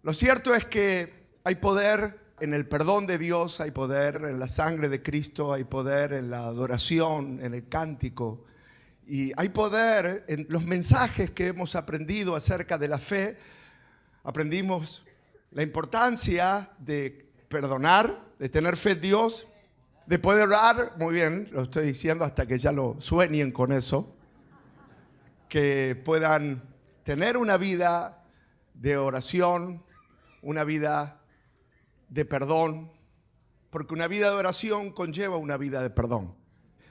Lo cierto es que hay poder en el perdón de Dios, hay poder en la sangre de Cristo, hay poder en la adoración, en el cántico. Y hay poder en los mensajes que hemos aprendido acerca de la fe. Aprendimos la importancia de perdonar, de tener fe en Dios, de poder orar. Muy bien, lo estoy diciendo hasta que ya lo sueñen con eso. Que puedan tener una vida de oración, una vida de perdón, porque una vida de oración conlleva una vida de perdón.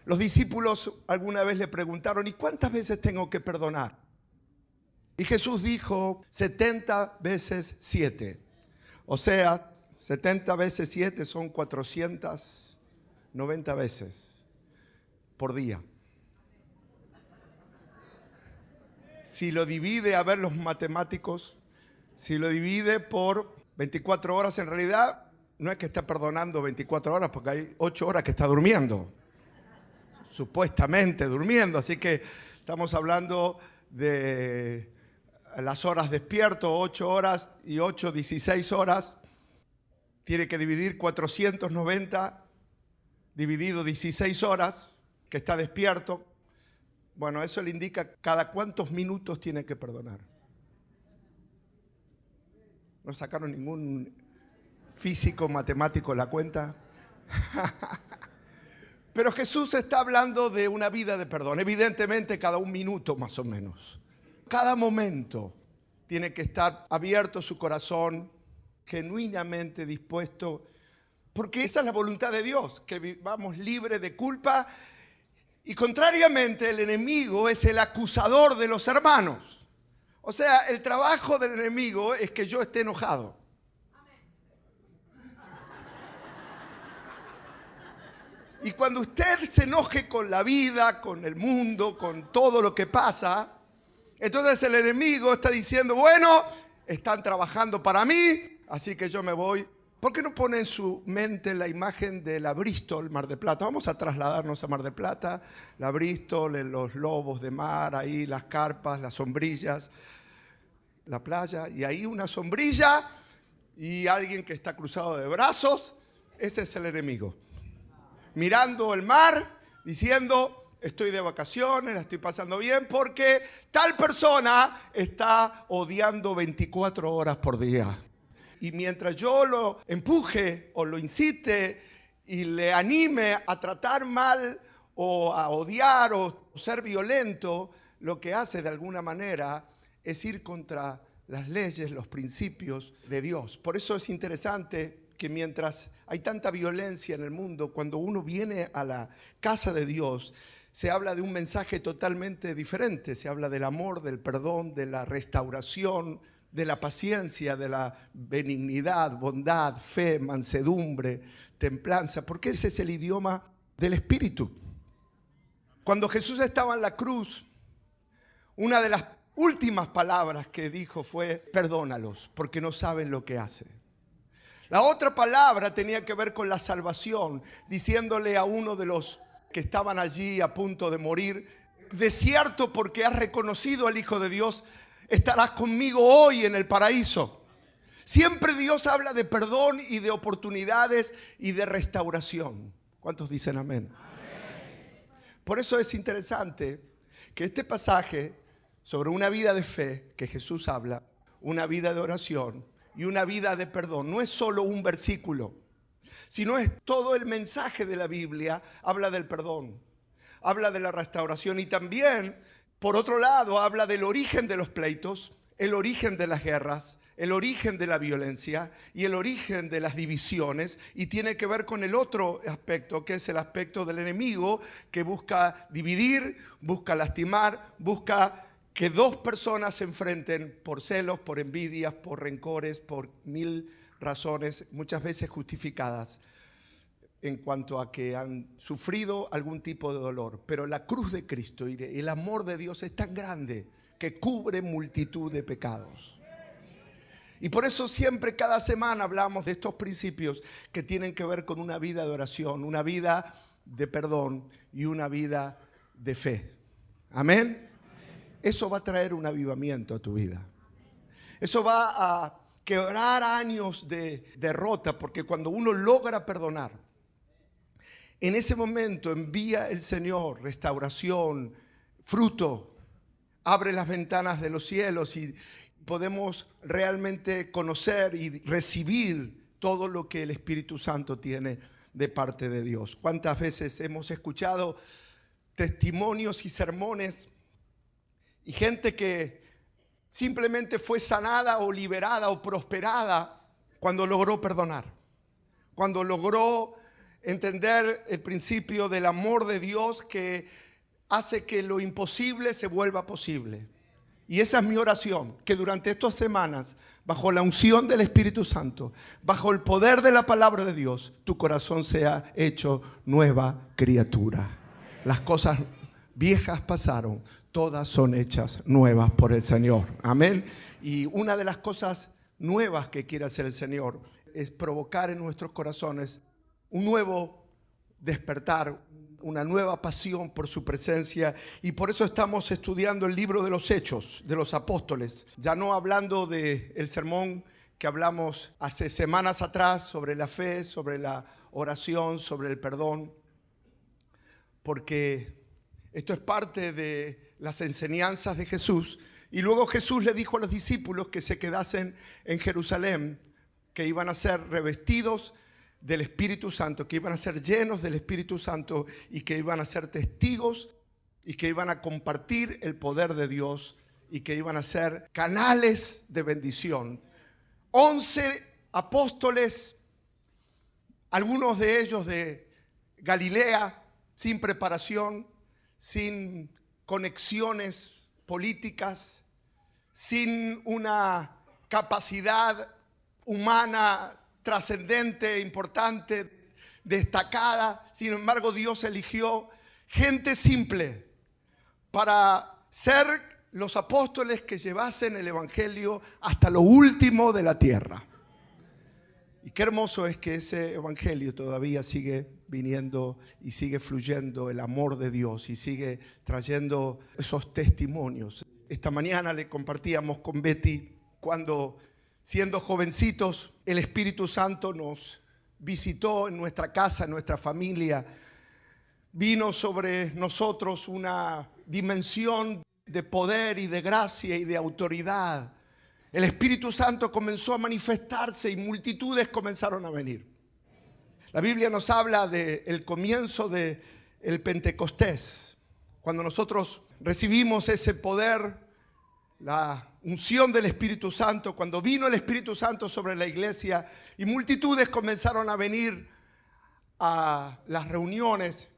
Los discípulos alguna vez le preguntaron, ¿y cuántas veces tengo que perdonar? Y Jesús dijo 70 veces 7. O sea, 70 veces 7 son 490 veces por día. Si lo divide, a ver los matemáticos, si lo divide por 24 horas, en realidad no es que está perdonando 24 horas, porque hay 8 horas que está durmiendo. Supuestamente durmiendo, así que estamos hablando de las horas despierto, 8 horas y 8, 16 horas. Tiene que dividir 490 dividido 16 horas que está despierto. Bueno, eso le indica cada cuántos minutos tiene que perdonar. ¿No sacaron ningún físico matemático la cuenta? Pero Jesús está hablando de una vida de perdón. Evidentemente cada un minuto más o menos. Cada momento tiene que estar abierto su corazón, genuinamente dispuesto, porque esa es la voluntad de Dios, que vivamos libres de culpa. Y contrariamente, el enemigo es el acusador de los hermanos. O sea, el trabajo del enemigo es que yo esté enojado. Y cuando usted se enoje con la vida, con el mundo, con todo lo que pasa, entonces el enemigo está diciendo, bueno, están trabajando para mí, así que yo me voy. ¿Por qué no pone en su mente la imagen de la Bristol, Mar del Plata? Vamos a trasladarnos a Mar del Plata, la Bristol, los lobos de mar, ahí las carpas, las sombrillas, la playa, y ahí una sombrilla y alguien que está cruzado de brazos. Ese es el enemigo. Mirando el mar, diciendo, estoy de vacaciones, la estoy pasando bien, porque tal persona está odiando 24 horas por día. Y mientras yo lo empuje o lo incite y le anime a tratar mal o a odiar o ser violento, lo que hace de alguna manera es ir contra las leyes, los principios de Dios. Por eso es interesante que mientras hay tanta violencia en el mundo, cuando uno viene a la casa de Dios, se habla de un mensaje totalmente diferente. Se habla del amor, del perdón, de la restauración, de la paciencia, de la benignidad, bondad, fe, mansedumbre, templanza, porque ese es el idioma del Espíritu. Cuando Jesús estaba en la cruz, una de las últimas palabras que dijo fue, perdónalos, porque no saben lo que hacen. La otra palabra tenía que ver con la salvación, diciéndole a uno de los que estaban allí a punto de morir, de cierto, porque has reconocido al Hijo de Dios, estarás conmigo hoy en el paraíso. Siempre Dios habla de perdón y de oportunidades y de restauración. ¿Cuántos dicen amén? Amén. Por eso es interesante que este pasaje sobre una vida de fe que Jesús habla, una vida de oración y una vida de perdón, no es solo un versículo, sino es todo el mensaje de la Biblia. Habla del perdón, habla de la restauración y también, por otro lado, habla del origen de los pleitos, el origen de las guerras, el origen de la violencia y el origen de las divisiones, y tiene que ver con el otro aspecto, que es el aspecto del enemigo, que busca dividir, busca lastimar, busca que dos personas se enfrenten por celos, por envidias, por rencores, por mil razones, muchas veces justificadas, en cuanto a que han sufrido algún tipo de dolor. Pero la cruz de Cristo y el amor de Dios es tan grande que cubre multitud de pecados. Y por eso siempre, cada semana, hablamos de estos principios que tienen que ver con una vida de oración, una vida de perdón y una vida de fe. Amén. Eso va a traer un avivamiento a tu vida. Eso va a quebrar años de derrota, porque cuando uno logra perdonar, en ese momento envía el Señor restauración, fruto, abre las ventanas de los cielos y podemos realmente conocer y recibir todo lo que el Espíritu Santo tiene de parte de Dios. ¿Cuántas veces hemos escuchado testimonios y sermones y gente que simplemente fue sanada o liberada o prosperada cuando logró perdonar, cuando logró entender el principio del amor de Dios que hace que lo imposible se vuelva posible? Y esa es mi oración, que durante estas semanas, bajo la unción del Espíritu Santo, bajo el poder de la palabra de Dios, tu corazón sea hecho nueva criatura. Las cosas viejas pasaron, todas son hechas nuevas por el Señor. Amén. Y una de las cosas nuevas que quiere hacer el Señor es provocar en nuestros corazones un nuevo despertar, una nueva pasión por su presencia, y por eso estamos estudiando el libro de los Hechos de los Apóstoles, ya no hablando del sermón que hablamos hace semanas atrás sobre la fe, sobre la oración, sobre el perdón, porque esto es parte de las enseñanzas de Jesús. Y luego Jesús le dijo a los discípulos que se quedasen en Jerusalén, que iban a ser revestidos del Espíritu Santo, que iban a ser llenos del Espíritu Santo y que iban a ser testigos y que iban a compartir el poder de Dios y que iban a ser canales de bendición. 11 apóstoles, algunos de ellos de Galilea, sin preparación, sin conexiones políticas, sin una capacidad humana trascendente, importante, destacada. Sin embargo, Dios eligió gente simple para ser los apóstoles que llevasen el evangelio hasta lo último de la tierra. Y qué hermoso es que ese evangelio todavía sigue viniendo y sigue fluyendo el amor de Dios y sigue trayendo esos testimonios. Esta mañana le compartíamos con Betty cuando, siendo jovencitos, el Espíritu Santo nos visitó en nuestra casa, en nuestra familia. Vino sobre nosotros una dimensión de poder y de gracia y de autoridad. El Espíritu Santo comenzó a manifestarse y multitudes comenzaron a venir. La Biblia nos habla del comienzo del Pentecostés, cuando nosotros recibimos ese poder, la unción del Espíritu Santo, cuando vino el Espíritu Santo sobre la iglesia y multitudes comenzaron a venir a las reuniones.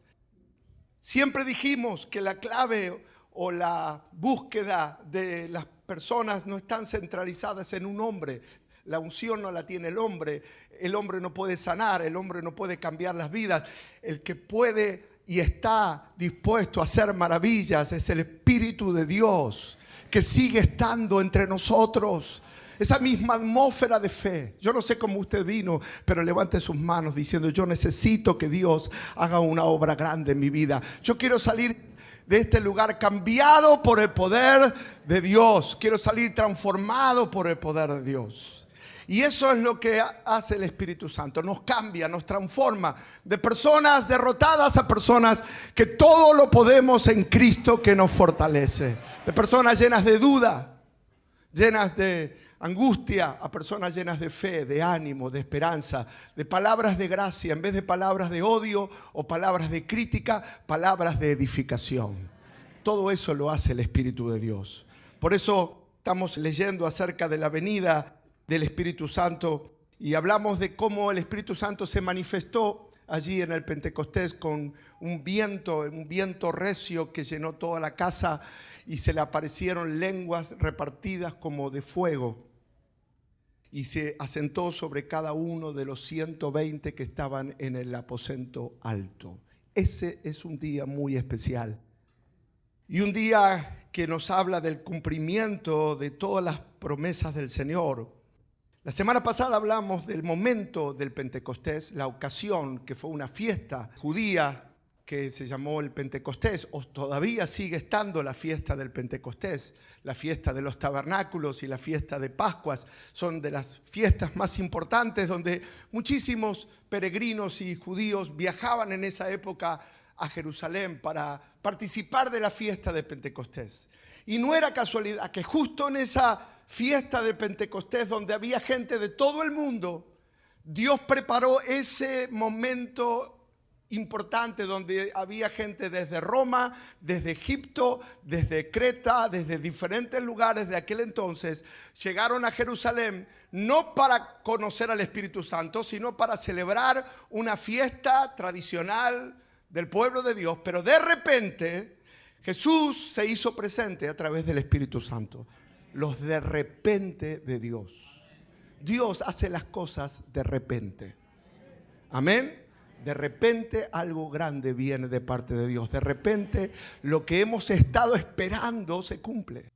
Siempre dijimos que la clave o la búsqueda de las personas no están centralizadas en un hombre. La unción no la tiene el hombre no puede sanar, el hombre no puede cambiar las vidas. El que puede y está dispuesto a hacer maravillas es el Espíritu de Dios, que sigue estando entre nosotros. Esa misma atmósfera de fe. Yo no sé cómo usted vino, pero levante sus manos diciendo: yo necesito que Dios haga una obra grande en mi vida. Yo quiero salir de este lugar cambiado por el poder de Dios. Quiero salir transformado por el poder de Dios. Y eso es lo que hace el Espíritu Santo. Nos cambia, nos transforma de personas derrotadas a personas que todo lo podemos en Cristo que nos fortalece. De personas llenas de duda, llenas de angustia, a personas llenas de fe, de ánimo, de esperanza, de palabras de gracia, en vez de palabras de odio o palabras de crítica, palabras de edificación. Todo eso lo hace el Espíritu de Dios. Por eso estamos leyendo acerca de la venida del Espíritu Santo y hablamos de cómo el Espíritu Santo se manifestó allí en el Pentecostés con un viento recio que llenó toda la casa y se le aparecieron lenguas repartidas como de fuego y se asentó sobre cada uno de los 120 que estaban en el aposento alto. Ese es un día muy especial y un día que nos habla del cumplimiento de todas las promesas del Señor. La semana pasada hablamos del momento del Pentecostés, la ocasión que fue una fiesta judía que se llamó el Pentecostés, o todavía sigue estando la fiesta del Pentecostés, la fiesta de los tabernáculos y la fiesta de Pascuas. Son de las fiestas más importantes donde muchísimos peregrinos y judíos viajaban en esa época a Jerusalén para participar de la fiesta de Pentecostés. Y no era casualidad que justo en esa fiesta de Pentecostés, donde había gente de todo el mundo, Dios preparó ese momento importante donde había gente desde Roma, desde Egipto, desde Creta, desde diferentes lugares de aquel entonces. Llegaron a Jerusalén no para conocer al Espíritu Santo, sino para celebrar una fiesta tradicional del pueblo de Dios. Pero de repente Jesús se hizo presente a través del Espíritu Santo. Los de repente de Dios. Dios hace las cosas de repente. Amén. De repente algo grande viene de parte de Dios. De repente lo que hemos estado esperando se cumple.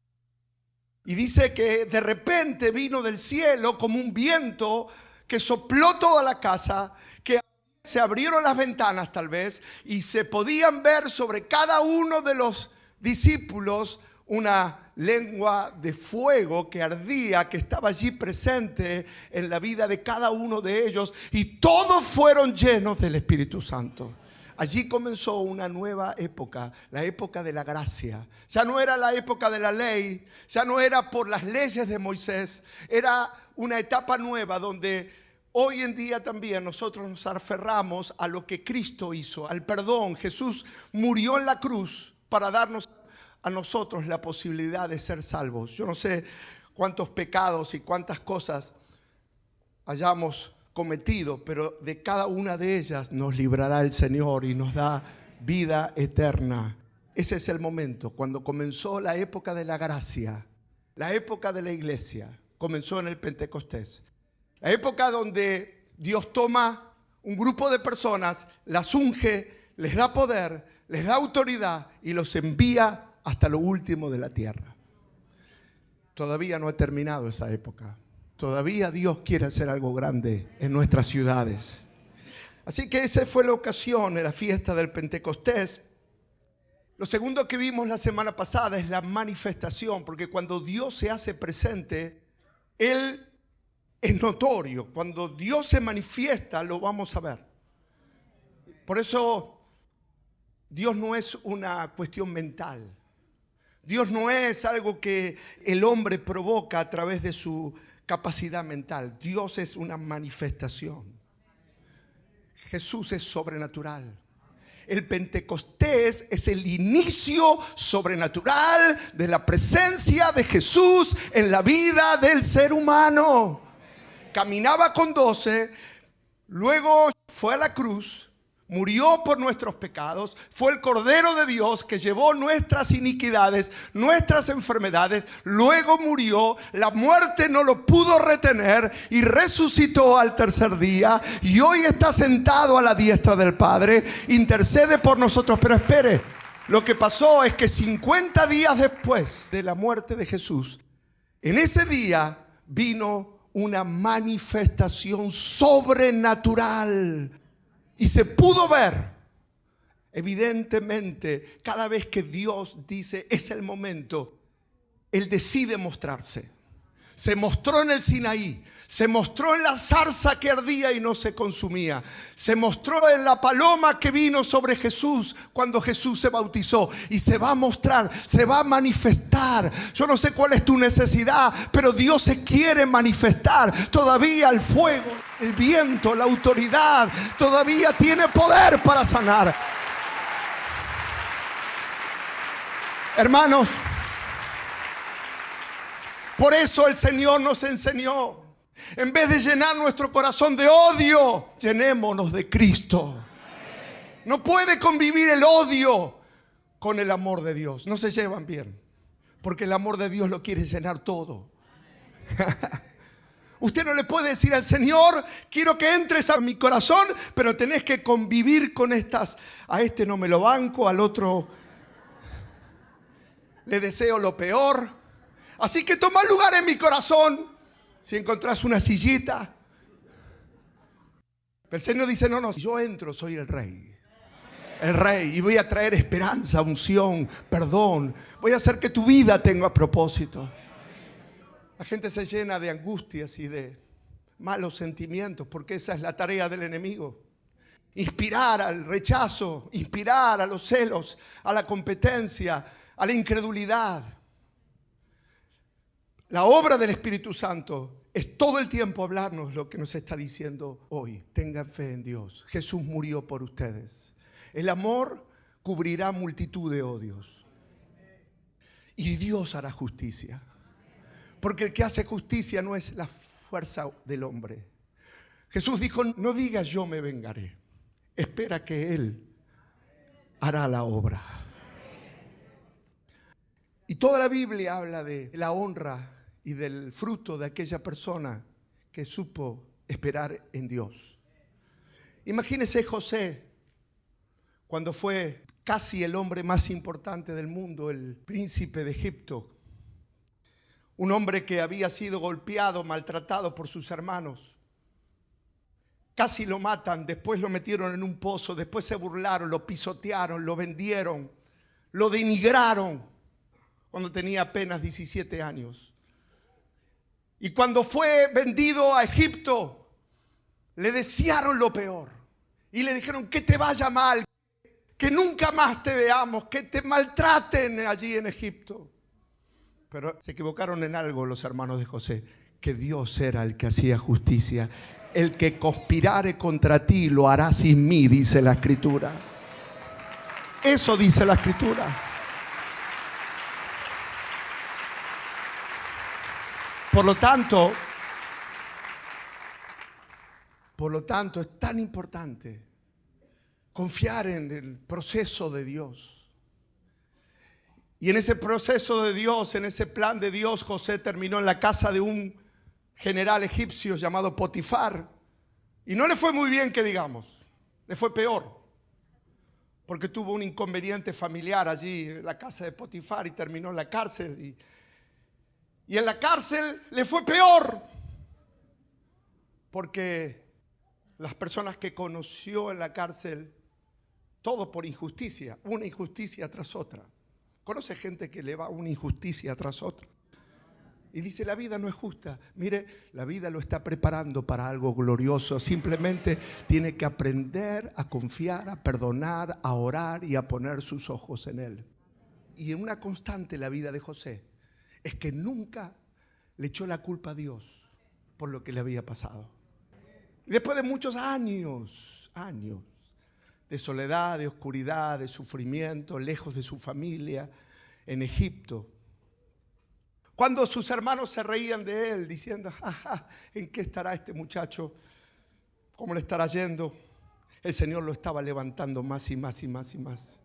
Y dice que de repente vino del cielo como un viento que sopló toda la casa, que se abrieron las ventanas tal vez y se podían ver sobre cada uno de los discípulos una lengua de fuego que ardía, que estaba allí presente en la vida de cada uno de ellos, y todos fueron llenos del Espíritu Santo. Allí comenzó una nueva época, la época de la gracia. Ya no era la época de la ley, ya no era por las leyes de Moisés, era una etapa nueva donde hoy en día también nosotros nos aferramos a lo que Cristo hizo, al perdón. Jesús murió en la cruz para darnos a nosotros la posibilidad de ser salvos. Yo no sé cuántos pecados y cuántas cosas hayamos cometido, pero de cada una de ellas nos librará el Señor y nos da vida eterna. Ese es el momento, cuando comenzó la época de la gracia, la época de la iglesia, comenzó en el Pentecostés. La época donde Dios toma un grupo de personas, las unge, les da poder, les da autoridad y los envía hasta lo último de la tierra. Todavía no ha terminado esa época. Todavía Dios quiere hacer algo grande en nuestras ciudades. Así que esa fue la ocasión en la fiesta del Pentecostés. Lo segundo que vimos la semana pasada es la manifestación, porque cuando Dios se hace presente, Él es notorio. Cuando Dios se manifiesta, lo vamos a ver. Por eso Dios no es una cuestión mental. Dios no es algo que el hombre provoca a través de su capacidad mental. Dios es una manifestación. Jesús es sobrenatural. El Pentecostés es el inicio sobrenatural de la presencia de Jesús en la vida del ser humano. Caminaba con 12, luego fue a la cruz. Murió por nuestros pecados, fue el Cordero de Dios que llevó nuestras iniquidades, nuestras enfermedades. Luego murió, la muerte no lo pudo retener y resucitó al tercer día. Y hoy está sentado a la diestra del Padre, intercede por nosotros. Pero espere, lo que pasó es que 50 días después de la muerte de Jesús, en ese día vino una manifestación sobrenatural. Y se pudo ver, evidentemente, cada vez que Dios dice es el momento, Él decide mostrarse. Se mostró en el Sinaí, se mostró en la zarza que ardía y no se consumía, se mostró en la paloma que vino sobre Jesús cuando Jesús se bautizó, y se va a mostrar, se va a manifestar. Yo no sé cuál es tu necesidad, pero Dios se quiere manifestar. Todavía el fuego, el viento, la autoridad todavía tiene poder para sanar. Hermanos, por eso el Señor nos enseñó: en vez de llenar nuestro corazón de odio, llenémonos de Cristo. No puede convivir el odio con el amor de Dios. No se llevan bien, porque el amor de Dios lo quiere llenar todo. Usted no le puede decir al Señor: quiero que entres a mi corazón, pero tenés que convivir con estas. A este no me lo banco, al otro le deseo lo peor. Así que toma lugar en mi corazón. Si encontrás una sillita. El Señor dice: no, yo entro, soy el rey. el Rey. Y voy a traer esperanza, unción, perdón. Voy a hacer que tu vida tenga propósito. La gente se llena de angustias y de malos sentimientos porque esa es la tarea del enemigo. Inspirar al rechazo, inspirar a los celos, a la competencia, a la incredulidad. La obra del Espíritu Santo es todo el tiempo hablarnos lo que nos está diciendo hoy. Tengan fe en Dios. Jesús murió por ustedes. El amor cubrirá multitud de odios. Y Dios hará justicia. Porque el que hace justicia no es la fuerza del hombre. Jesús dijo, no digas yo me vengaré. Espera que Él hará la obra. Y toda la Biblia habla de la honra y del fruto de aquella persona que supo esperar en Dios. Imagínese José, cuando fue casi el hombre más importante del mundo, el príncipe de Egipto. Un hombre que había sido golpeado, maltratado por sus hermanos. Casi lo matan, después lo metieron en un pozo, después se burlaron, lo pisotearon, lo vendieron, lo denigraron cuando tenía apenas 17 años. Y cuando fue vendido a Egipto, le desearon lo peor. Y le dijeron que te vaya mal, que nunca más te veamos, que te maltraten allí en Egipto. Pero se equivocaron en algo los hermanos de José, que Dios era el que hacía justicia. El que conspirare contra ti lo hará sin mí, dice la Escritura. Eso dice la Escritura. Por lo tanto, es tan importante confiar en el proceso de Dios. Y en ese proceso de Dios, en ese plan de Dios, José terminó en la casa de un general egipcio llamado Potifar. Y no le fue muy bien, que digamos, le fue peor. Porque tuvo un inconveniente familiar allí en la casa de Potifar y terminó en la cárcel. Y en la cárcel le fue peor. Porque las personas que conoció en la cárcel, todo por injusticia, una injusticia tras otra. ¿Conoce gente que le va una injusticia tras otra? Y dice, la vida no es justa. Mire, la vida lo está preparando para algo glorioso. Simplemente tiene que aprender a confiar, a perdonar, a orar y a poner sus ojos en Él. Y en una constante en la vida de José es que nunca le echó la culpa a Dios por lo que le había pasado. Y después de muchos años de soledad, de oscuridad, de sufrimiento, lejos de su familia, en Egipto, cuando sus hermanos se reían de él diciendo, ¿en qué estará este muchacho? ¿Cómo le estará yendo? El Señor lo estaba levantando más y más y más y más.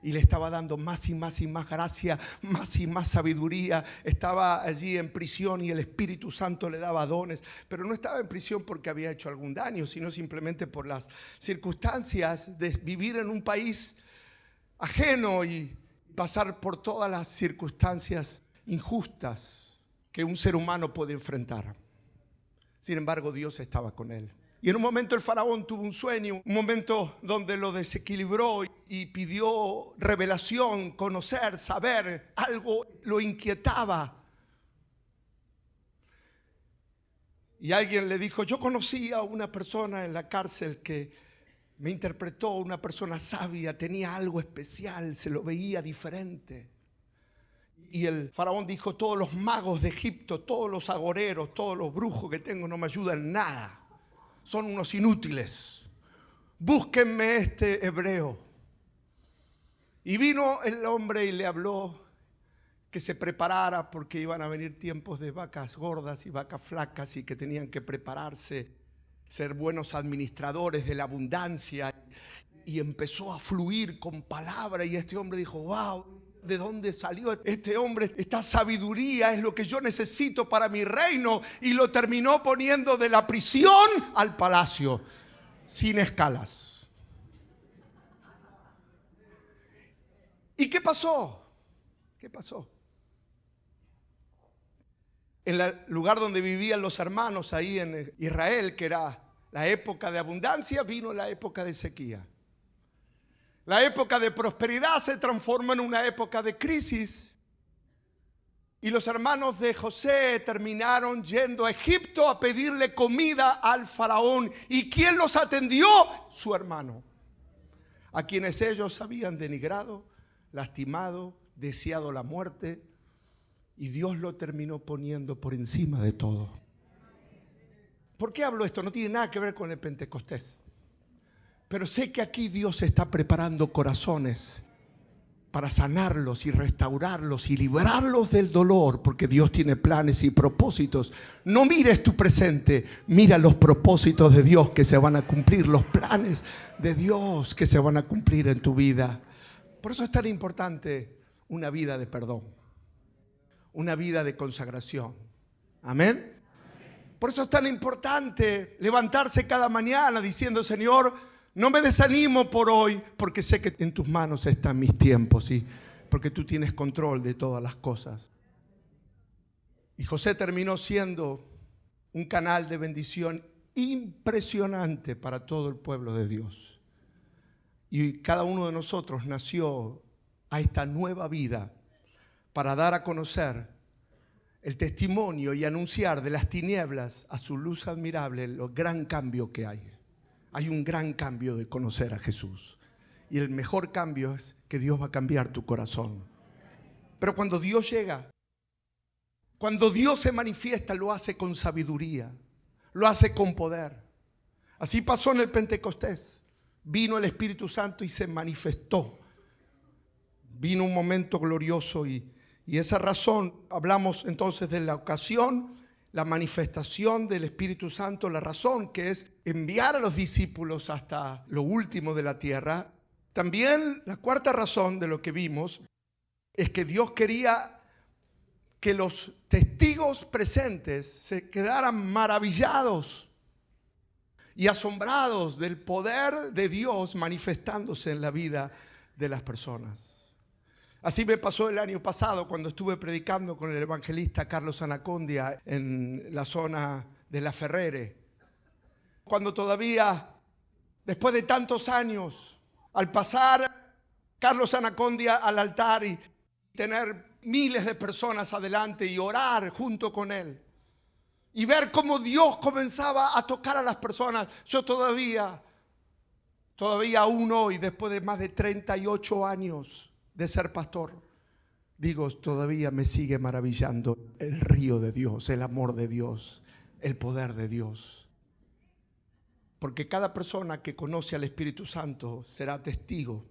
Y le estaba dando más y más y más gracia, más y más sabiduría. Estaba allí en prisión y el Espíritu Santo le daba dones. Pero no estaba en prisión porque había hecho algún daño, sino simplemente por las circunstancias de vivir en un país ajeno y pasar por todas las circunstancias injustas que un ser humano puede enfrentar. Sin embargo, Dios estaba con él. Y en un momento el faraón tuvo un sueño, un momento donde lo desequilibró y pidió revelación, conocer, saber. Algo lo inquietaba. Y alguien le dijo, yo conocí a una persona en la cárcel que me interpretó, una persona sabia, tenía algo especial, se lo veía diferente. Y el faraón dijo, todos los magos de Egipto, todos los agoreros, todos los brujos que tengo no me ayudan en nada. Son unos inútiles. Búsquenme este hebreo. Y vino el hombre y le habló que se preparara porque iban a venir tiempos de vacas gordas y vacas flacas y que tenían que prepararse, ser buenos administradores de la abundancia. Y empezó a fluir con palabra y este hombre dijo, wow, ¿de dónde salió este hombre? Esta sabiduría es lo que yo necesito para mi reino. Y lo terminó poniendo de la prisión al palacio, sin escalas. ¿Y qué pasó? ¿Qué pasó? En el lugar donde vivían los hermanos, ahí en Israel, que era la época de abundancia, vino la época de sequía. La época de prosperidad se transforma en una época de crisis. Y los hermanos de José terminaron yendo a Egipto a pedirle comida al faraón. ¿Y quién los atendió? Su hermano, a quienes ellos habían denigrado, lastimado, deseado la muerte. Y Dios lo terminó poniendo por encima de todo. ¿Por qué hablo esto? No tiene nada que ver con el Pentecostés. Pero sé que aquí Dios está preparando corazones para sanarlos y restaurarlos y librarlos del dolor, porque Dios tiene planes y propósitos. No mires tu presente, mira los propósitos de Dios que se van a cumplir, los planes de Dios que se van a cumplir en tu vida. Por eso es tan importante una vida de perdón, una vida de consagración. Amén. Por eso es tan importante levantarse cada mañana diciendo: Señor, no me desanimo por hoy, porque sé que en tus manos están mis tiempos y porque tú tienes control de todas las cosas. Y José terminó siendo un canal de bendición impresionante para todo el pueblo de Dios. Y cada uno de nosotros nació a esta nueva vida para dar a conocer el testimonio y anunciar de las tinieblas a su luz admirable el gran cambio que hay. Hay un gran cambio de conocer a Jesús. Y el mejor cambio es que Dios va a cambiar tu corazón. Pero cuando Dios llega, cuando Dios se manifiesta, lo hace con sabiduría, lo hace con poder. Así pasó en el Pentecostés. Vino el Espíritu Santo y se manifestó. Vino un momento glorioso y esa razón, hablamos entonces de la ocasión, la manifestación del Espíritu Santo, la razón que es enviar a los discípulos hasta lo último de la tierra. También la cuarta razón de lo que vimos es que Dios quería que los testigos presentes se quedaran maravillados y asombrados del poder de Dios manifestándose en la vida de las personas. Así me pasó el año pasado cuando estuve predicando con el evangelista Carlos Anacondia en la zona de La Ferrere. Cuando todavía, después de tantos años, al pasar Carlos Anacondia al altar y tener miles de personas adelante y orar junto con él y ver cómo Dios comenzaba a tocar a las personas, yo todavía aún hoy, después de más de 38 años de ser pastor, digo, todavía me sigue maravillando el río de Dios, el amor de Dios, el poder de Dios. Porque cada persona que conoce al Espíritu Santo será testigo,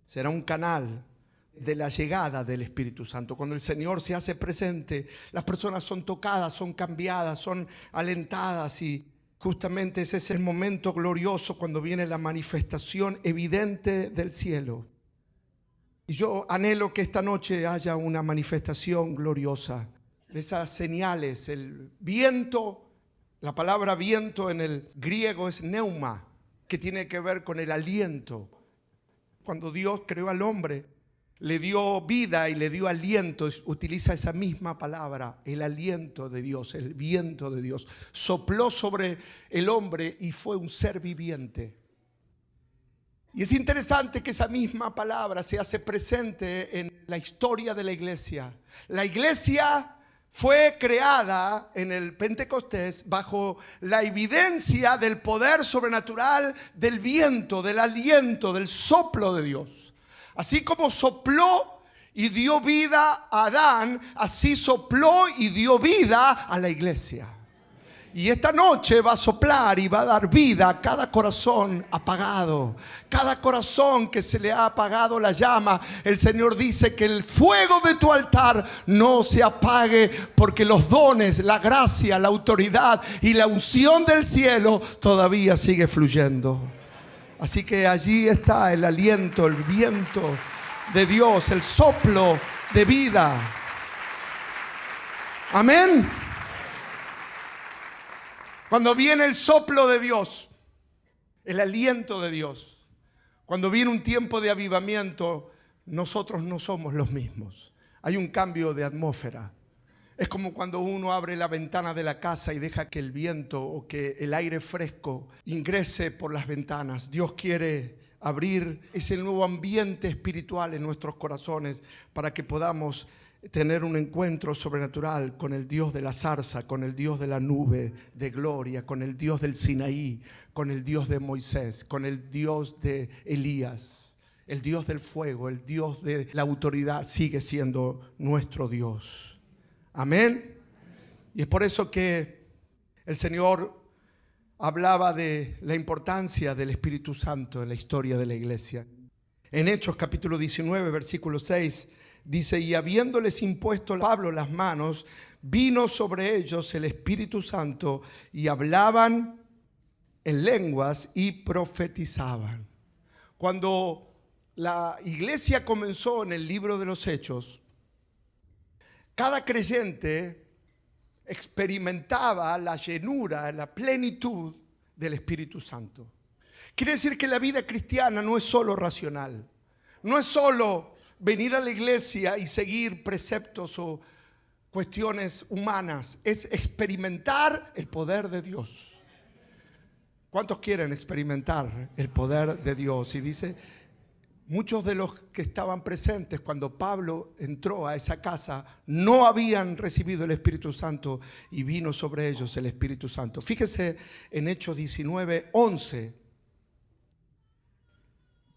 será un canal de la llegada del Espíritu Santo. Cuando el Señor se hace presente, las personas son tocadas, son cambiadas, son alentadas, y justamente ese es el momento glorioso cuando viene la manifestación evidente del cielo. Y yo anhelo que esta noche haya una manifestación gloriosa de esas señales. El viento, la palabra viento en el griego es pneuma, que tiene que ver con el aliento. Cuando Dios creó al hombre, le dio vida y le dio aliento. Utiliza esa misma palabra, el aliento de Dios, el viento de Dios. Sopló sobre el hombre y fue un ser viviente. Y es interesante que esa misma palabra se hace presente en la historia de la iglesia. La iglesia fue creada en el Pentecostés bajo la evidencia del poder sobrenatural del viento, del aliento, del soplo de Dios. Así como sopló y dio vida a Adán, así sopló y dio vida a la iglesia. Y esta noche va a soplar y va a dar vida a cada corazón apagado, cada corazón que se le ha apagado la llama. El Señor dice que el fuego de tu altar no se apague, porque los dones, la gracia, la autoridad y la unción del cielo todavía sigue fluyendo. Así que allí está el aliento, el viento de Dios, el soplo de vida. Amén. Cuando viene el soplo de Dios, el aliento de Dios, cuando viene un tiempo de avivamiento, nosotros no somos los mismos. Hay un cambio de atmósfera. Es como cuando uno abre la ventana de la casa y deja que el viento o que el aire fresco ingrese por las ventanas. Dios quiere abrir ese nuevo ambiente espiritual en nuestros corazones para que podamos tener un encuentro sobrenatural con el Dios de la zarza, con el Dios de la nube de gloria, con el Dios del Sinaí, con el Dios de Moisés, con el Dios de Elías. El Dios del fuego, el Dios de la autoridad sigue siendo nuestro Dios. Amén. Y es por eso que el Señor hablaba de la importancia del Espíritu Santo en la historia de la iglesia. En Hechos capítulo 19, versículo 6, dice: y habiéndoles impuesto Pablo las manos, vino sobre ellos el Espíritu Santo y hablaban en lenguas y profetizaban. Cuando la iglesia comenzó en el libro de los Hechos, cada creyente experimentaba la llenura, la plenitud del Espíritu Santo. Quiere decir que la vida cristiana no es solo racional, no es solo venir a la iglesia y seguir preceptos o cuestiones humanas, es experimentar el poder de Dios. ¿Cuántos quieren experimentar el poder de Dios? Y dice, muchos de los que estaban presentes cuando Pablo entró a esa casa no habían recibido el Espíritu Santo y vino sobre ellos el Espíritu Santo. Fíjese en Hechos 19, 11.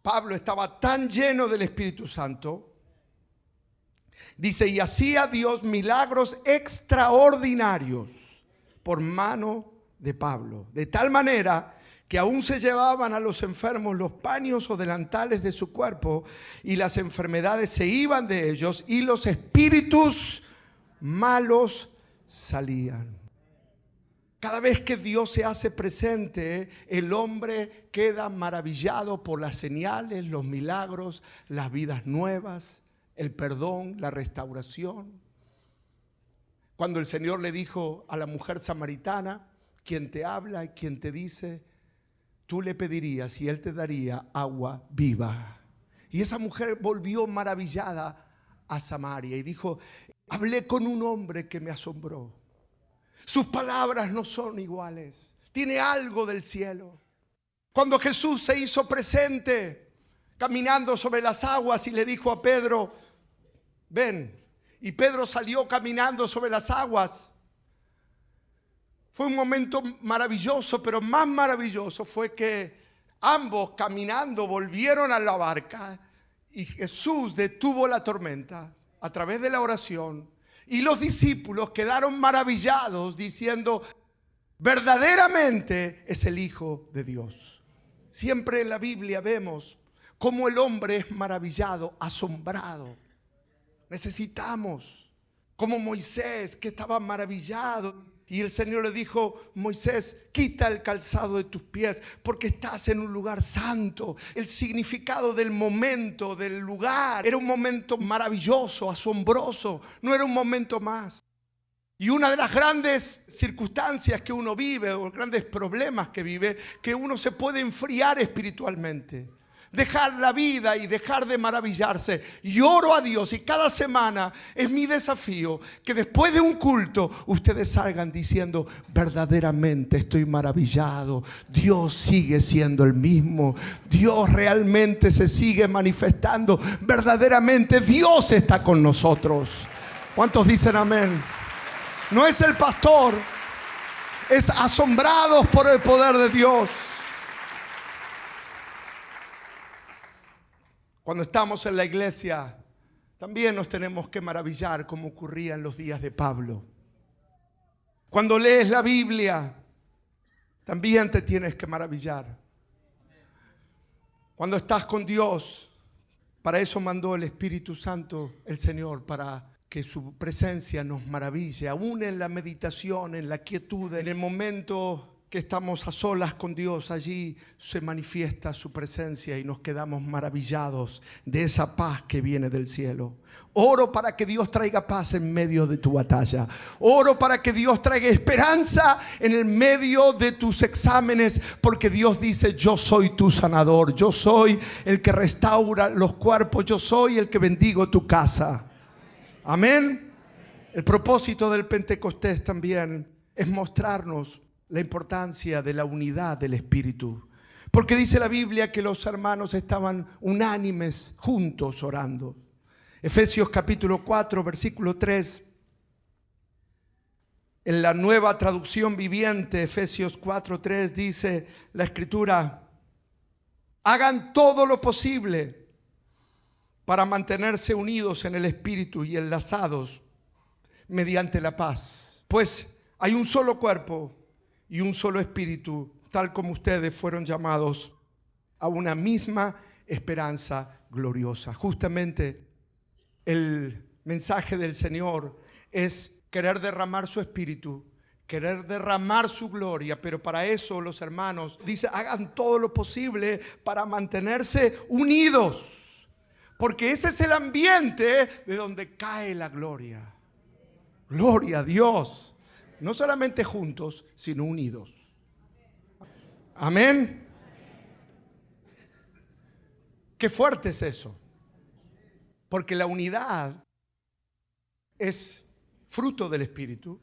Pablo estaba tan lleno del Espíritu Santo, dice, y hacía Dios milagros extraordinarios por mano de Pablo, de tal manera que aún se llevaban a los enfermos los paños o delantales de su cuerpo, y las enfermedades se iban de ellos, y los espíritus malos salían. Cada vez que Dios se hace presente, el hombre queda maravillado por las señales, los milagros, las vidas nuevas, el perdón, la restauración. Cuando el Señor le dijo a la mujer samaritana, quien te habla y quien te dice, tú le pedirías y él te daría agua viva. Y esa mujer volvió maravillada a Samaria y dijo, hablé con un hombre que me asombró. Sus palabras no son iguales. Tiene algo del cielo. Cuando Jesús se hizo presente caminando sobre las aguas y le dijo a Pedro, ven. Y Pedro salió caminando sobre las aguas. Fue un momento maravilloso, pero más maravilloso fue que ambos caminando volvieron a la barca y Jesús detuvo la tormenta a través de la oración. Y los discípulos quedaron maravillados diciendo, verdaderamente es el Hijo de Dios. Siempre en la Biblia vemos cómo el hombre es maravillado, asombrado. Necesitamos, como Moisés, que estaba maravillado. Y el Señor le dijo, Moisés, quita el calzado de tus pies porque estás en un lugar santo. El significado del momento, del lugar, era un momento maravilloso, asombroso. No era un momento más. Y una de las grandes circunstancias que uno vive, o grandes problemas que vive, que uno se puede enfriar espiritualmente. Dejar la vida y dejar de maravillarse. Y oro a Dios, y cada semana es mi desafío, que después de un culto ustedes salgan diciendo, verdaderamente estoy maravillado. Dios sigue siendo el mismo. Dios realmente se sigue manifestando. Verdaderamente Dios está con nosotros. ¿Cuántos dicen amén? No es el pastor, es asombrados por el poder de Dios. Cuando estamos en la iglesia, también nos tenemos que maravillar como ocurría en los días de Pablo. Cuando lees la Biblia, también te tienes que maravillar. Cuando estás con Dios, para eso mandó el Espíritu Santo el Señor, para que su presencia nos maraville, aún en la meditación, en la quietud, en el momento que estamos a solas con Dios, allí se manifiesta su presencia y nos quedamos maravillados de esa paz que viene del cielo. Oro para que Dios traiga paz en medio de tu batalla. Oro para que Dios traiga esperanza en el medio de tus exámenes, porque Dios dice, yo soy tu sanador, yo soy el que restaura los cuerpos, yo soy el que bendigo tu casa. Amén. El propósito del Pentecostés también es mostrarnos la importancia de la unidad del Espíritu. Porque dice la Biblia que los hermanos estaban unánimes juntos orando. Efesios capítulo 4, versículo 3. En la Nueva Traducción Viviente, Efesios 4:3, dice la Escritura: hagan todo lo posible para mantenerse unidos en el Espíritu y enlazados mediante la paz. Pues hay un solo cuerpo y un solo Espíritu, tal como ustedes fueron llamados a una misma esperanza gloriosa. Justamente el mensaje del Señor es querer derramar su Espíritu, querer derramar su gloria, pero para eso los hermanos, dice, hagan todo lo posible para mantenerse unidos, porque ese es el ambiente de donde cae la gloria. Gloria a Dios. No solamente juntos, sino unidos. Amén. Qué fuerte es eso, porque la unidad es fruto del Espíritu,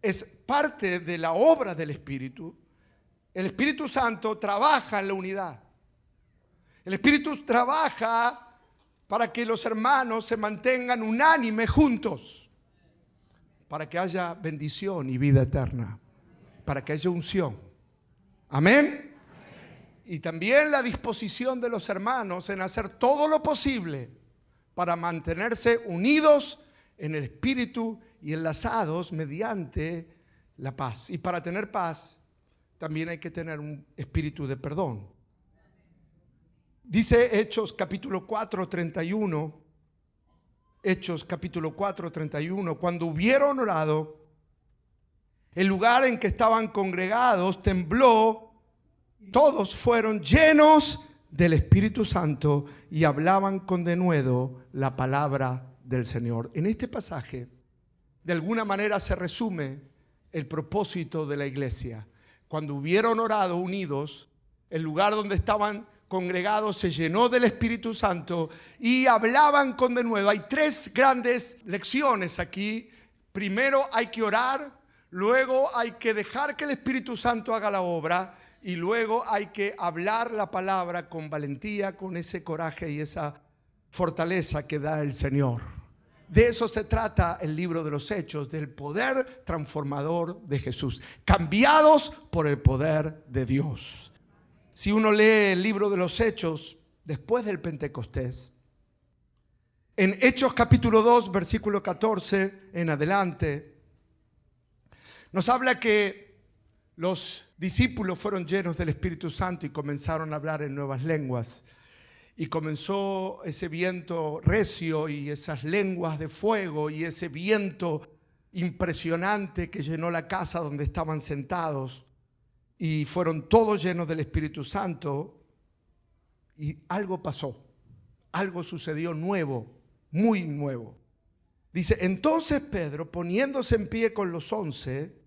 es parte de la obra del Espíritu. El Espíritu Santo trabaja en la unidad. El Espíritu trabaja para que los hermanos se mantengan unánimes juntos, para que haya bendición y vida eterna, para que haya unción. Amén. Y también la disposición de los hermanos en hacer todo lo posible para mantenerse unidos en el Espíritu y enlazados mediante la paz. Y para tener paz también hay que tener un espíritu de perdón. Dice Hechos capítulo 4, 31. Hechos capítulo 4, 31. Cuando hubieron orado, el lugar en que estaban congregados tembló. Todos fueron llenos del Espíritu Santo y hablaban con denuedo la palabra del Señor. En este pasaje, de alguna manera se resume el propósito de la iglesia. Cuando hubieron orado unidos, el lugar donde estaban congregados se llenó del Espíritu Santo y hablaban con denuedo. Hay tres grandes lecciones aquí. Primero hay que orar, luego hay que dejar que el Espíritu Santo haga la obra y luego hay que hablar la palabra con valentía, con ese coraje y esa fortaleza que da el Señor. De eso se trata el libro de los Hechos, del poder transformador de Jesús, cambiados por el poder de Dios. Si uno lee el libro de los Hechos después del Pentecostés, en Hechos capítulo 2, versículo 14 en adelante, nos habla que los discípulos fueron llenos del Espíritu Santo y comenzaron a hablar en nuevas lenguas. Y comenzó ese viento recio y esas lenguas de fuego y ese viento impresionante que llenó la casa donde estaban sentados. Y fueron todos llenos del Espíritu Santo. Y algo pasó, algo sucedió nuevo, muy nuevo. Dice, entonces Pedro, poniéndose en pie con los 11,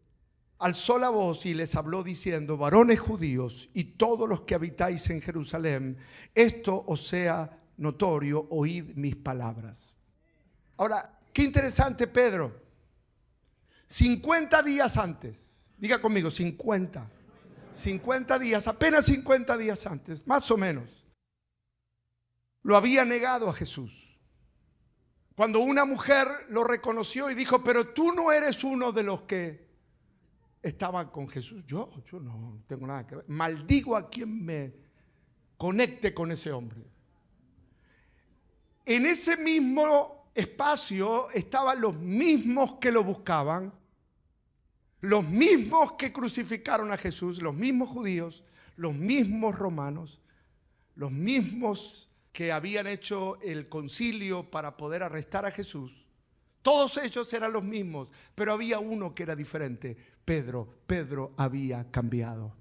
alzó la voz y les habló diciendo: varones judíos y todos los que habitáis en Jerusalén, esto os sea notorio, oíd mis palabras. Ahora, qué interesante Pedro. 50 días antes, diga conmigo, 50 días, apenas 50 días antes, más o menos, lo había negado a Jesús. Cuando una mujer lo reconoció y dijo: pero tú no eres uno de los que estaban con Jesús. Yo no tengo nada que ver. Maldigo a quien me conecte con ese hombre. En ese mismo espacio estaban los mismos que lo buscaban, los mismos que crucificaron a Jesús, los mismos judíos, los mismos romanos, los mismos que habían hecho el concilio para poder arrestar a Jesús. Todos ellos eran los mismos, pero había uno que era diferente. Pedro había cambiado.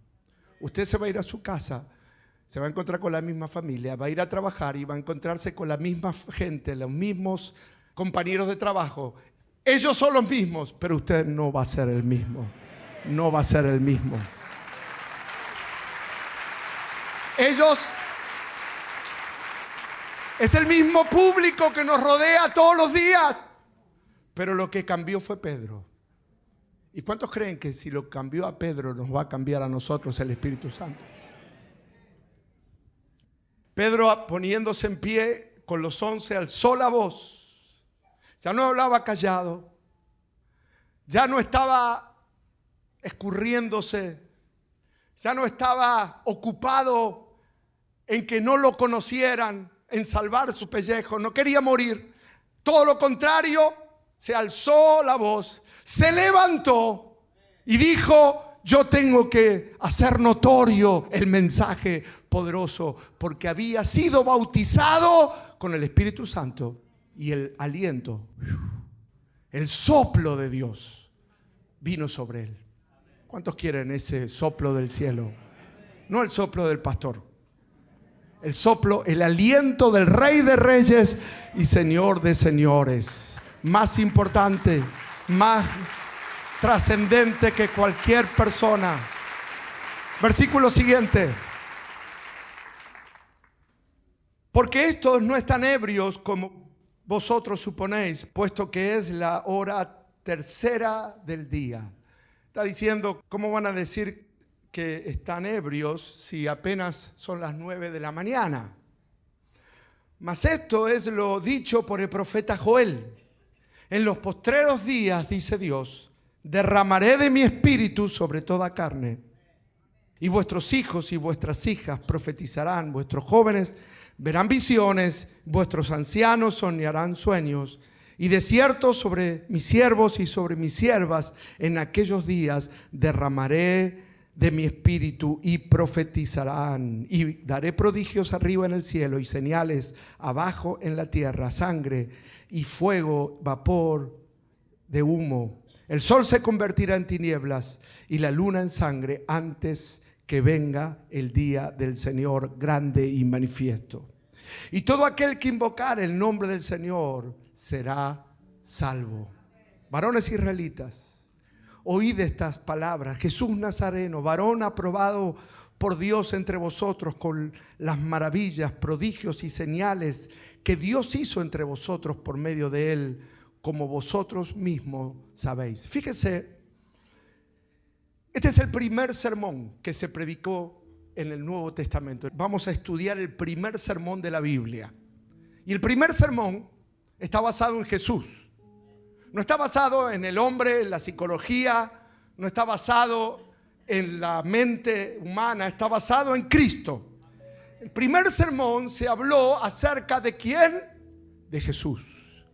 Usted se va a ir a su casa, se va a encontrar con la misma familia, va a ir a trabajar y va a encontrarse con la misma gente, los mismos compañeros de trabajo. Ellos son los mismos, pero usted no va a ser el mismo. No va a ser el mismo. Ellos es el mismo público que nos rodea todos los días, pero lo que cambió fue Pedro. ¿Y cuántos creen que si lo cambió a Pedro nos va a cambiar a nosotros el Espíritu Santo? Pedro, poniéndose en pie con los 11, alzó la voz. Ya no hablaba callado. Ya no estaba escurriéndose. Ya no estaba ocupado en que no lo conocieran, en salvar su pellejo. No quería morir. Todo lo contrario, se alzó la voz, se levantó y dijo: yo tengo que hacer notorio el mensaje poderoso, porque había sido bautizado con el Espíritu Santo y el aliento, el soplo de Dios vino sobre él. ¿Cuántos quieren ese soplo del cielo? No el soplo del pastor, el soplo, el aliento del Rey de Reyes y Señor de Señores. Más importante, más trascendente que cualquier persona. Versículo siguiente. Porque estos no están ebrios como vosotros suponéis, puesto que es la hora tercera del día. Está diciendo, ¿cómo van a decir que están ebrios si apenas son las 9 de la mañana? Mas esto es lo dicho por el profeta Joel. En los postreros días, dice Dios, derramaré de mi espíritu sobre toda carne. Y vuestros hijos y vuestras hijas profetizarán, vuestros jóvenes verán visiones, vuestros ancianos soñarán sueños. Y de cierto sobre mis siervos y sobre mis siervas en aquellos días derramaré de mi espíritu y profetizarán. Y daré prodigios arriba en el cielo y señales abajo en la tierra, sangre y fuego, vapor de humo. El sol se convertirá en tinieblas y la luna en sangre antes que venga el día del Señor grande y manifiesto. Y todo aquel que invocar el nombre del Señor será salvo. Varones israelitas, oíd estas palabras. Jesús Nazareno, varón aprobado por Dios entre vosotros con las maravillas, prodigios y señales que Dios hizo entre vosotros por medio de él, como vosotros mismos sabéis. Fíjese, este es el primer sermón que se predicó en el Nuevo Testamento. Vamos a estudiar el primer sermón de la Biblia. Y el primer sermón está basado en Jesús. No está basado en el hombre, en la psicología, no está basado en la mente humana, está basado en Cristo. El primer sermón se habló acerca de ¿quién? De Jesús,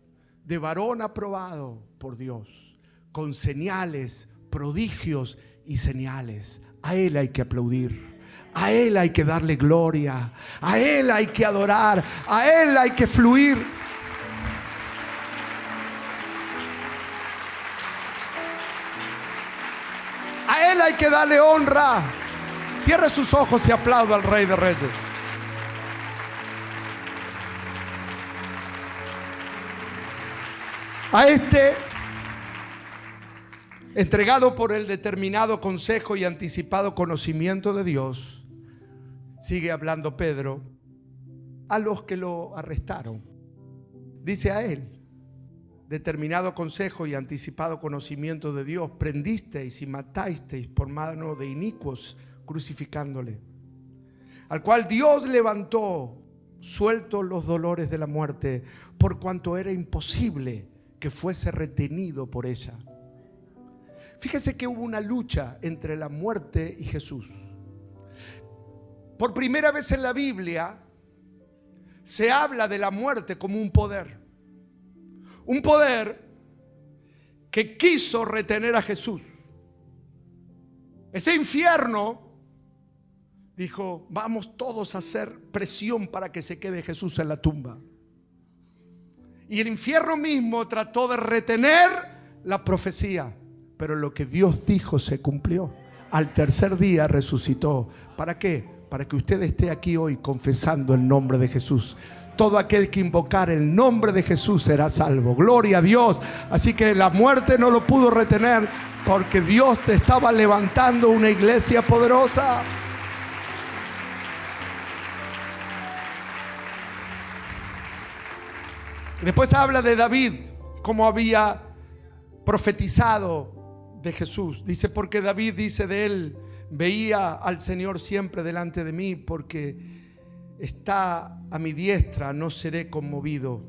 de varón aprobado por Dios, con señales, prodigios y señales. A él hay que aplaudir, a él hay que darle gloria, a él hay que adorar, a él hay que fluir. A él hay que darle honra. Cierre sus ojos y aplauda al Rey de Reyes. A este, entregado por el determinado consejo y anticipado conocimiento de Dios, sigue hablando Pedro, a los que lo arrestaron. Dice a él, determinado consejo y anticipado conocimiento de Dios, prendisteis y matasteis por mano de inicuos, crucificándole, al cual Dios levantó, suelto los dolores de la muerte, por cuanto era imposible que fuese retenido por ella. Fíjese que hubo una lucha entre la muerte y Jesús. Por primera vez en la Biblia se habla de la muerte como un poder. Un poder que quiso retener a Jesús. Ese infierno dijo: vamos todos a hacer presión para que se quede Jesús en la tumba. Y el infierno mismo trató de retener la profecía, pero lo que Dios dijo se cumplió. Al tercer día resucitó. ¿Para qué? Para que usted esté aquí hoy confesando el nombre de Jesús. Todo aquel que invocar el nombre de Jesús será salvo. Gloria a Dios. Así que la muerte no lo pudo retener, porque Dios te estaba levantando una iglesia poderosa. Después habla de David, cómo había profetizado de Jesús. Dice, porque David dice de él: veía al Señor siempre delante de mí, porque está a mi diestra, no seré conmovido.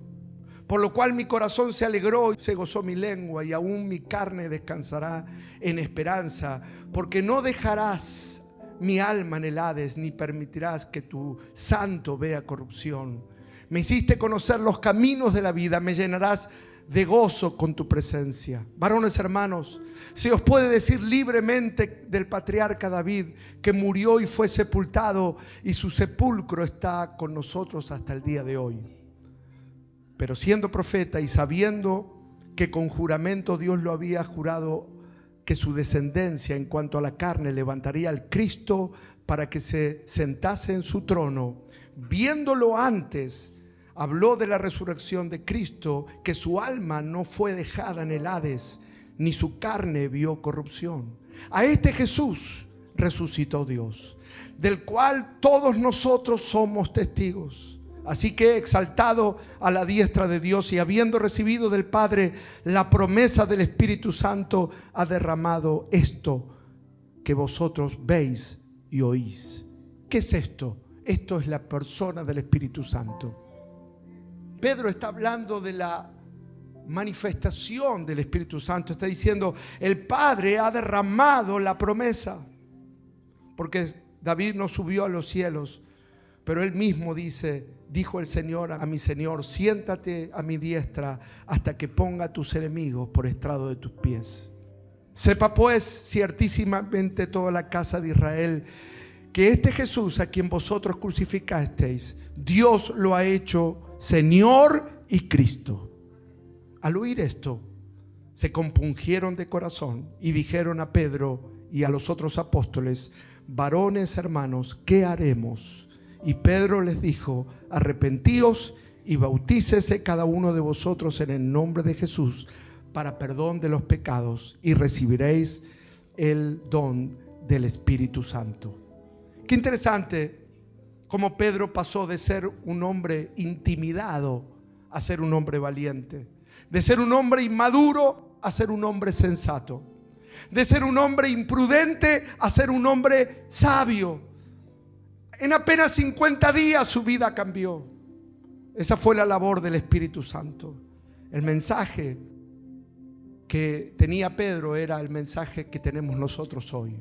Por lo cual mi corazón se alegró y se gozó mi lengua, y aún mi carne descansará en esperanza, porque no dejarás mi alma en el Hades, ni permitirás que tu santo vea corrupción. Me hiciste conocer los caminos de la vida, me llenarás de gozo con tu presencia. Varones hermanos, se os puede decir libremente del patriarca David, que murió y fue sepultado, y su sepulcro está con nosotros hasta el día de hoy. Pero siendo profeta y sabiendo que con juramento Dios lo había jurado, que su descendencia en cuanto a la carne levantaría al Cristo para que se sentase en su trono, viéndolo antes, habló de la resurrección de Cristo, que su alma no fue dejada en el Hades, ni su carne vio corrupción. A este Jesús resucitó Dios, del cual todos nosotros somos testigos. Así que, exaltado a la diestra de Dios y habiendo recibido del Padre la promesa del Espíritu Santo, ha derramado esto que vosotros veis y oís. ¿Qué es esto? Esto es la persona del Espíritu Santo. Pedro está hablando de la manifestación del Espíritu Santo. Está diciendo, el Padre ha derramado la promesa. Porque David no subió a los cielos, pero él mismo dijo el Señor a mi Señor, siéntate a mi diestra hasta que ponga a tus enemigos por estrado de tus pies. Sepa pues ciertísimamente toda la casa de Israel, que este Jesús a quien vosotros crucificasteis, Dios lo ha hecho Señor y Cristo. Al oír esto, se compungieron de corazón y dijeron a Pedro y a los otros apóstoles, varones hermanos, ¿qué haremos? Y Pedro les dijo, arrepentíos y bautícese cada uno de vosotros en el nombre de Jesús para perdón de los pecados, y recibiréis el don del Espíritu Santo. Qué interesante cómo Pedro pasó de ser un hombre intimidado a ser un hombre valiente, de ser un hombre inmaduro a ser un hombre sensato, de ser un hombre imprudente a ser un hombre sabio. En apenas 50 días su vida cambió. Esa fue la labor del Espíritu Santo. El mensaje que tenía Pedro era el mensaje que tenemos nosotros hoy.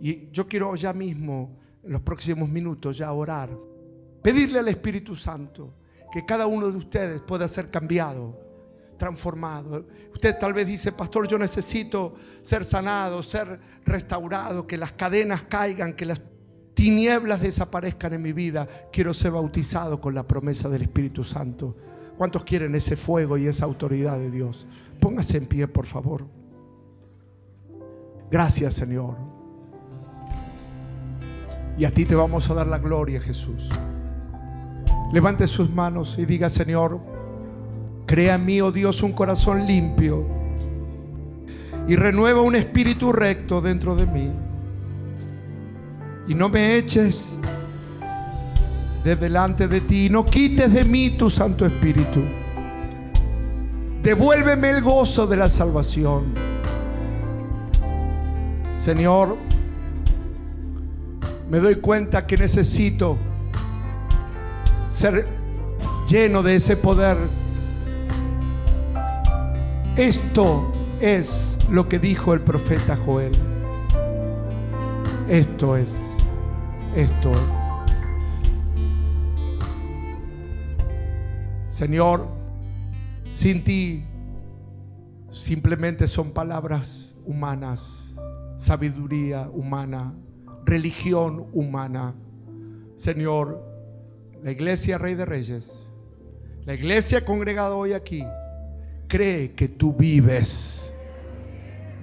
Y yo quiero ya mismo, en los próximos minutos, ya orar, pedirle al Espíritu Santo que cada uno de ustedes pueda ser cambiado, transformado. Usted tal vez dice, pastor, yo necesito ser sanado, ser restaurado, que las cadenas caigan, que las tinieblas desaparezcan en mi vida. Quiero ser bautizado con la promesa del Espíritu Santo. ¿Cuántos quieren ese fuego y esa autoridad de Dios? Póngase en pie, por favor. Gracias, Señor. Y a ti te vamos a dar la gloria, Jesús. Levante sus manos y diga, Señor, crea en mí, oh Dios, un corazón limpio y renueva un espíritu recto dentro de mí. Y no me eches de delante de ti, no quites de mí tu Santo Espíritu. Devuélveme el gozo de la salvación. Señor, me doy cuenta que necesito ser lleno de ese poder. Esto es lo que dijo el profeta Joel. Esto es. Señor, sin ti simplemente son palabras humanas, sabiduría humana, religión humana. Señor, la iglesia Rey de Reyes, la iglesia congregada hoy aquí, cree que tú vives.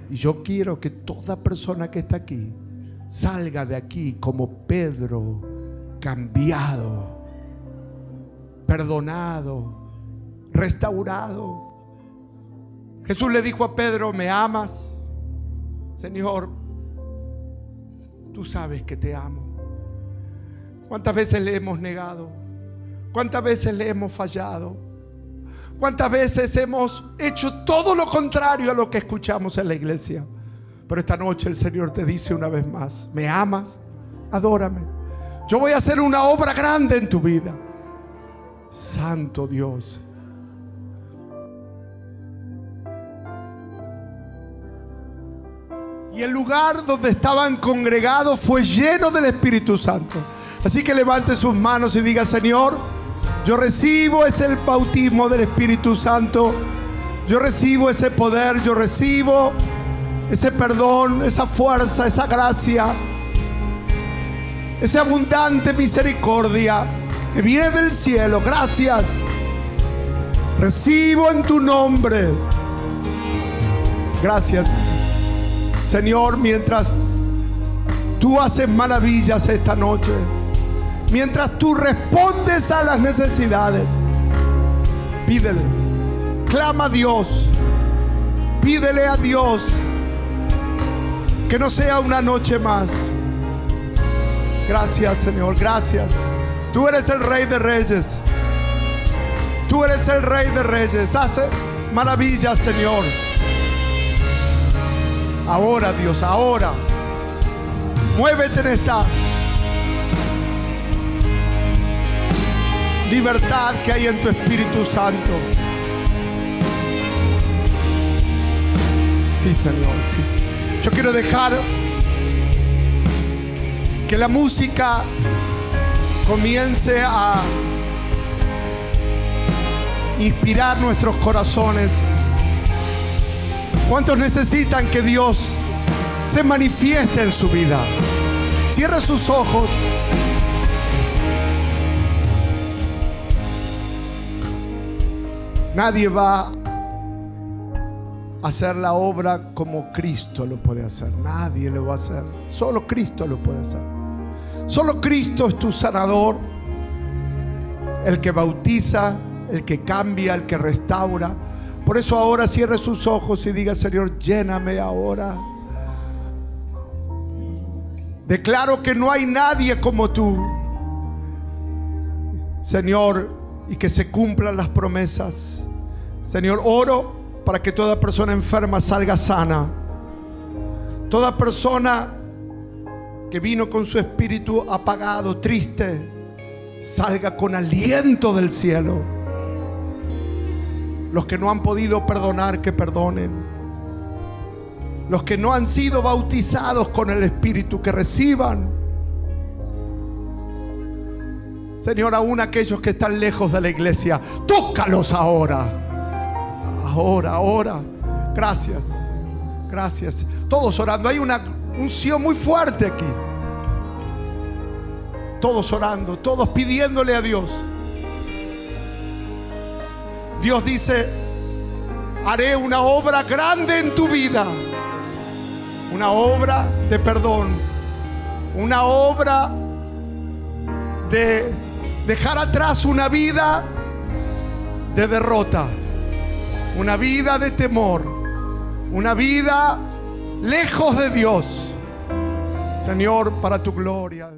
Y yo quiero que toda persona que está aquí salga de aquí como Pedro, cambiado, perdonado, restaurado. Jesús le dijo a Pedro, ¿me amas? Señor, tú sabes que te amo. ¿Cuántas veces le hemos negado? ¿Cuántas veces le hemos fallado? ¿Cuántas veces hemos hecho todo lo contrario a lo que escuchamos en la iglesia? Pero esta noche el Señor te dice una vez más, ¿me amas? Adórame. Yo voy a hacer una obra grande en tu vida. Santo Dios. Y el lugar donde estaban congregados fue lleno del Espíritu Santo. Así que levante sus manos y diga: Señor, yo recibo ese bautismo del Espíritu Santo. Yo recibo ese poder, yo recibo ese perdón, esa fuerza, esa gracia, esa abundante misericordia que viene del cielo. Gracias. Recibo en tu nombre. Gracias, Señor, mientras tú haces maravillas esta noche, mientras tú respondes a las necesidades, pídele, clama a Dios, pídele a Dios que no sea una noche más. Gracias, Señor, gracias. Tú eres el Rey de Reyes. Tú eres el Rey de Reyes. Hace maravillas, Señor. Ahora, Dios, ahora. Muévete en esta libertad que hay en tu Espíritu Santo. Sí, Señor, sí. Yo quiero dejar que la música comience a inspirar nuestros corazones. ¿Cuántos necesitan que Dios se manifieste en su vida? Cierre sus ojos. Nadie va a hacer la obra como Cristo lo puede hacer. Nadie lo va a hacer. Solo Cristo lo puede hacer. Solo Cristo es tu sanador, el que bautiza, el que cambia, el que restaura. Por eso ahora cierre sus ojos y diga: Señor, lléname ahora. Declaro que no hay nadie como tú, Señor, y que se cumplan las promesas. Señor, oro para que toda persona enferma salga sana. Toda persona que vino con su espíritu apagado, triste, salga con aliento del cielo. Los que no han podido perdonar, que perdonen. Los que no han sido bautizados con el Espíritu, que reciban. Señor, aún aquellos que están lejos de la iglesia, tócalos ahora. Ahora. Gracias. Gracias. Todos orando. Hay una unción muy fuerte aquí. Todos orando, todos pidiéndole a Dios. Dios dice: haré una obra grande en tu vida. Una obra de perdón. Una obra de dejar atrás una vida de derrota. Una vida de temor. Una vida lejos de Dios. Señor, para tu gloria.